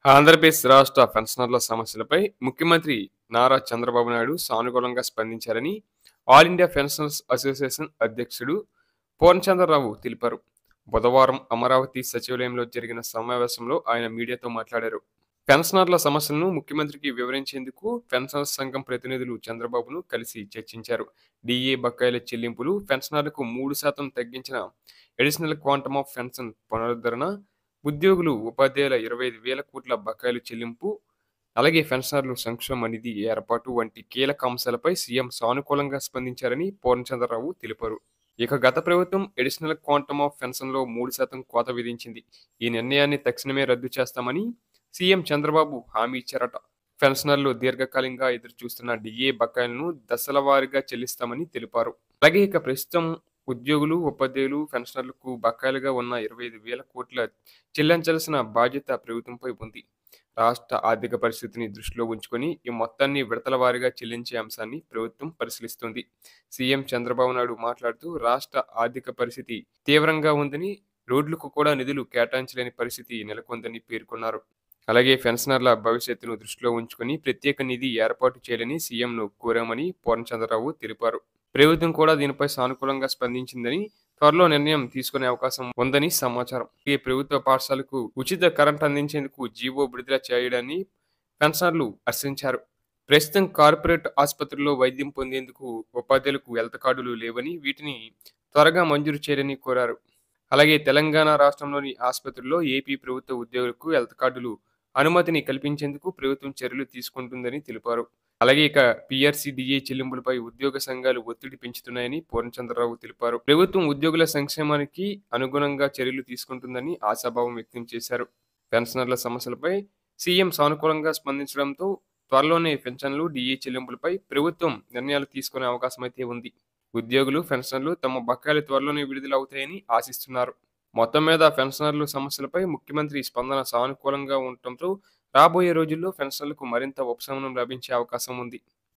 ఆంధ్రప్రదేశ్ రాష్ట్ర పెన్షనర్ల సమస్యలపై ముఖ్యమంత్రి నారా చంద్రబాబు నాయుడు సానుకూలంగా స్పందించారని ఆల్ ఇండియా పెన్షనర్స్ అసోసియేషన్ అధ్యక్షుడు పూర్ణచంద్రరావు తెలిపారు. బుధవారం అమరావతి సచివాలయంలో జరిగిన సమావేశంలో ఆయన మీడియాతో మాట్లాడారు. పెన్షనర్ల సమస్యలను ముఖ్యమంత్రికి వివరించేందుకు పెన్షనర్స్ సంఘం ప్రతినిధులు చంద్రబాబును కలిసి చర్చించారు. డిఏ బకాయిల చెల్లింపులు, పెన్షనర్లకు 3% తగ్గించిన అడిషనల్ క్వాంటమ్ ఆఫ్ పెన్షన్ పునరుద్ధరణ, ఉద్యోగులు ఉపాధ్యాయుల 25,000 కోట్ల బకాయిలు చెల్లింపు, అలాగే పెన్షనర్లు సంక్షేమ నిధి ఏర్పాటు వంటి కీలక అంశాలపై సీఎం సానుకూలంగా స్పందించారని పూర్ణచంద్రరావు తెలిపారు. ఇక గత ప్రభుత్వం అడిషనల్ క్వాంటమ్ ఆఫ్ పెన్షన్లో 3% కోత విధించింది. ఈ నిర్ణయాన్ని తక్షణమే రద్దు చేస్తామని సీఎం చంద్రబాబు హామీ ఇచ్చారట. పెన్షనర్లు దీర్ఘకాలికంగా ఎదురుచూస్తున్న డిఏ బకాయిలను దశల వారీగా చెల్లిస్తామని తెలిపారు. అలాగే ఇక ప్రస్తుతం ఉద్యోగులు, ఉపాధ్యాయులు, పెన్షనర్లకు బకాయిలుగా ఉన్న 25,000 కోట్ల చెల్లించాల్సిన బాధ్యత ప్రభుత్వంపై ఉంది. రాష్ట్ర ఆర్థిక పరిస్థితిని దృష్టిలో ఉంచుకొని ఈ మొత్తాన్ని విడతల వారీగా చెల్లించే అంశాన్ని ప్రభుత్వం పరిశీలిస్తుంది. సీఎం చంద్రబాబు నాయుడు మాట్లాడుతూ రాష్ట్ర ఆర్థిక పరిస్థితి తీవ్రంగా ఉందని, రోడ్లకు కూడా నిధులు కేటాయించలేని పరిస్థితి నెలకొందని పేర్కొన్నారు. అలాగే పెన్షనర్ల భవిష్యత్తును దృష్టిలో ఉంచుకొని ప్రత్యేక నిధి ఏర్పాటు చేయాలని సీఎంను కోరామని పూర్ణచంద్రరావు తెలిపారు. ప్రభుత్వం కూడా దీనిపై సానుకూలంగా స్పందించిందని, త్వరలో నిర్ణయం తీసుకునే అవకాశం ఉందని సమాచారం. ఈ ప్రభుత్వ పాఠశాలకు ఉచిత కరెంట్ అందించేందుకు జీవో విడుదల చేయడాన్ని పెన్షనర్లు హర్షించారు. ప్రస్తుతం కార్పొరేట్ ఆసుపత్రుల్లో వైద్యం పొందేందుకు ఉపాధ్యాయులకు హెల్త్ కార్డులు లేవని, వీటిని త్వరగా మంజూరు చేయాలని కోరారు. అలాగే తెలంగాణ రాష్ట్రంలోని ఆసుపత్రుల్లో ఏపీ ప్రభుత్వ ఉద్యోగులకు హెల్త్ కార్డులు అనుమతిని కల్పించేందుకు ప్రభుత్వం చర్యలు తీసుకుంటుందని తెలిపారు. అలాగే ఇక పీఆర్సీ డిఏ చెల్లింపులపై ఉద్యోగ సంఘాలు ఒత్తిడి పెంచుతున్నాయని పూర్ణచంద్రరావు తెలిపారు. ప్రభుత్వం ఉద్యోగుల సంక్షేమానికి అనుగుణంగా చర్యలు తీసుకుంటుందని ఆశాభావం వ్యక్తం చేశారు. పెన్షనర్ల సమస్యలపై సీఎం సానుకూలంగా స్పందించడంతో త్వరలోనే పెన్షన్లు, డిఏ చెల్లింపులపై ప్రభుత్వం నిర్ణయాలు తీసుకునే అవకాశం అయితే ఉంది. ఉద్యోగులు, పెన్షనర్లు తమ బకాయిలు త్వరలోనే విడుదల అవుతాయని ఆశిస్తున్నారు. మొత్తం మీద పెన్షనర్ల సమస్యలపై ముఖ్యమంత్రి స్పందన సానుకూలంగా ఉండటంతో రాబోయే రోజుల్లో పెన్షనర్లకు మరింత ఉపశమనం లభించే అవకాశం ఉంది.